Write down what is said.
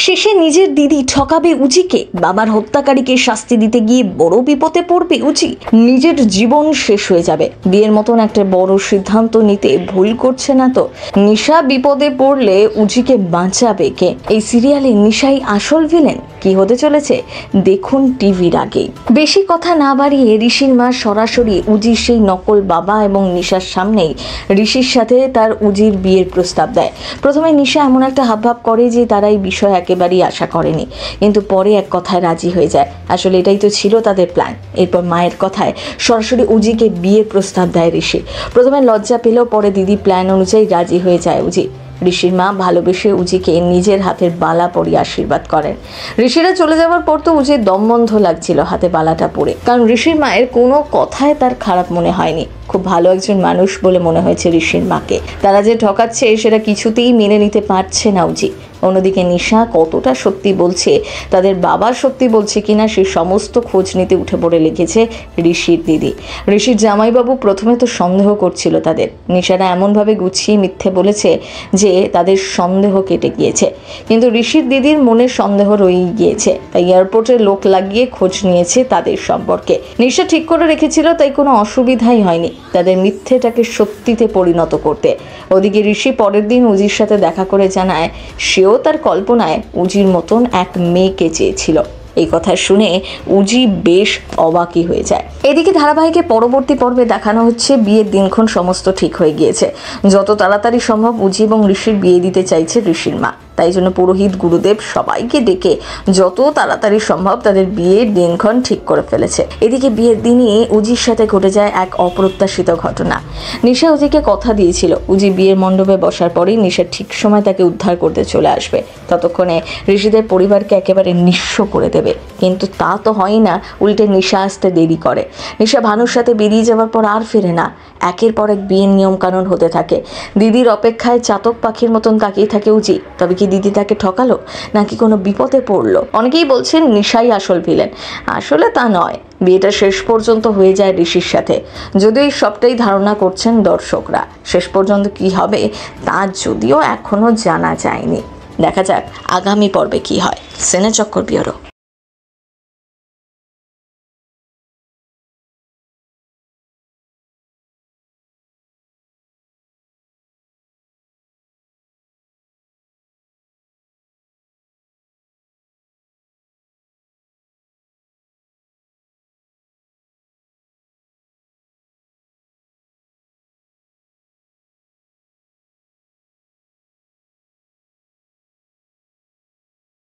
শেষে নিজের দিদি ঠকাবে উজিকে, বাবার হত্যাকারীকে শাস্তি দিতে গিয়ে বড় বিপদে পড়বে উজি, নিজের জীবন শেষ হয়ে যাবে। বিয়ের মতন একটা বড় সিদ্ধান্ত নিতে ভুল করছে না তো? নিশা বিপদে পড়লে উজিকে বাঁচাবে কে? এই সিরিয়ালে নিশাই আসল ভিলেন? কি হতে চলেছে দেখুন টিভির আগেই। বেশি কথা না বাড়িয়ে ঋষির মা সরাসরি উজির সেই নকল বাবা এবং নিশার সামনেই ঋষির সাথে তার উজির বিয়ের প্রস্তাব দেয়। প্রথমে নিশা এমন একটা হাবভাব করে যে তারা এই বিষয় একেবারেই আশা করেনি, কিন্তু পরে এক কথায় রাজি হয়ে যায়। আসলে এটাই তো ছিল তাদের প্ল্যান। এরপর মায়ের কথায় সরাসরি উজিকে বিয়ের প্রস্তাব দেয় ঋষি। প্রথমে লজ্জা পেলেও পরে দিদি প্ল্যান অনুযায়ী রাজি হয়ে যায় উজি। ঋষির মা ভালোবেসে উজিকে নিজের হাতের বালা পরিয়ে আশীর্বাদ করেন। ঋষিরা চলে যাওয়ার পর তো উজির দম বন্ধ লাগছিল হাতে বালাটা পরে, কারণ ঋষির মায়ের কোনো কথায় তার খারাপ মনে হয়নি। খুব ভালো একজন মানুষ বলে মনে হয়েছে ঋষির মাকে। তারা যে ঠকাচ্ছে সেটা কিছুতেই মেনে নিতে পারছে না উজি। অন্যদিকে নিশা কতটা সত্যি বলছে, তাদের বাবা সত্যি বলছে কিনা সে সমস্ত খোঁজ নিতে উঠে পড়ে লেগেছে ঋষির দিদি। ঋষির জামাইবাবু প্রথমে তো সন্দেহ করছিল তাদের। নিশারা এমনভাবে গুছিয়ে মিথ্যে বলেছে যে তাদের সন্দেহ কেটে গিয়েছে, কিন্তু ঋষির দিদির মনে সন্দেহ রয়েই গিয়েছে। তাই এয়ারপোর্টে লোক লাগিয়ে খোঁজ নিয়েছে তাদের সম্পর্কে। নিশা ঠিক করে রেখেছিল, তাই কোনো অসুবিধাই হয়নি তাদের মিথ্যেটাকে সত্যিতে পরিণত করতে। ওদিকে ঋষি পরের দিন উজির সাথে দেখা করে জানায় সেও তার কল্পনায় উজির মতন এক মেয়েকে চেয়েছিল। এই কথা শুনে উজি বেশ অবাকই হয়ে যায়। এদিকে ধারাবাহিকে পরবর্তী পর্বে দেখানো হচ্ছে বিয়ের দিনক্ষণ সমস্ত ঠিক হয়ে গিয়েছে। যত তাড়াতাড়ি সম্ভব উজি এবং ঋষির বিয়ে দিতে চাইছে ঋষির মা। তাই জন্য পুরোহিত গুরুদেব সবাইকে ডেকে যত তাড়াতাড়ি সম্ভব তাদের বিয়ের দিনক্ষণ ঠিক করে ফেলেছে। এদিকে বিয়ের দিনই উজির সাথে ঘটে যায় এক অপ্রত্যাশিত ঘটনা। নিশা উজিকে কথা দিয়েছিল উজি বিয়ের মণ্ডপে বসার পরেই নিশা ঠিক সময় তাকে উদ্ধার করতে চলে আসবে। ততক্ষণে ঋষিদের পরিবারকে একেবারে নিঃস্ব করে দেবে, কিন্তু তা তো হয় না, উল্টে নিশা আসতে দেরি করে। নিশা ভানুর সাথে বেরিয়ে যাওয়ার পর আর ফেরে না। একের পর এক বিয়ের নিয়মকানুন হতে থাকে। দিদির অপেক্ষায় চাতক পাখির মতন তাকিয়ে থাকে উজি। তবে কি দিদি তাকে ঠকালো, নাকি কোনো বিপদে পড়লো? অনেকেই বলছেন নিশাই আসল ভিলেন। আসলে তা নয়, বিয়েটা শেষ পর্যন্ত হয়ে যায় ঋষির সাথে। যদিও এই সবটাই ধারণা করছেন দর্শকরা। শেষ পর্যন্ত কি হবে তা যদিও এখনো জানা যায়নি। দেখা যাক আগামী পর্বে কি হয়। সিনে চক্কর ব্যুরো।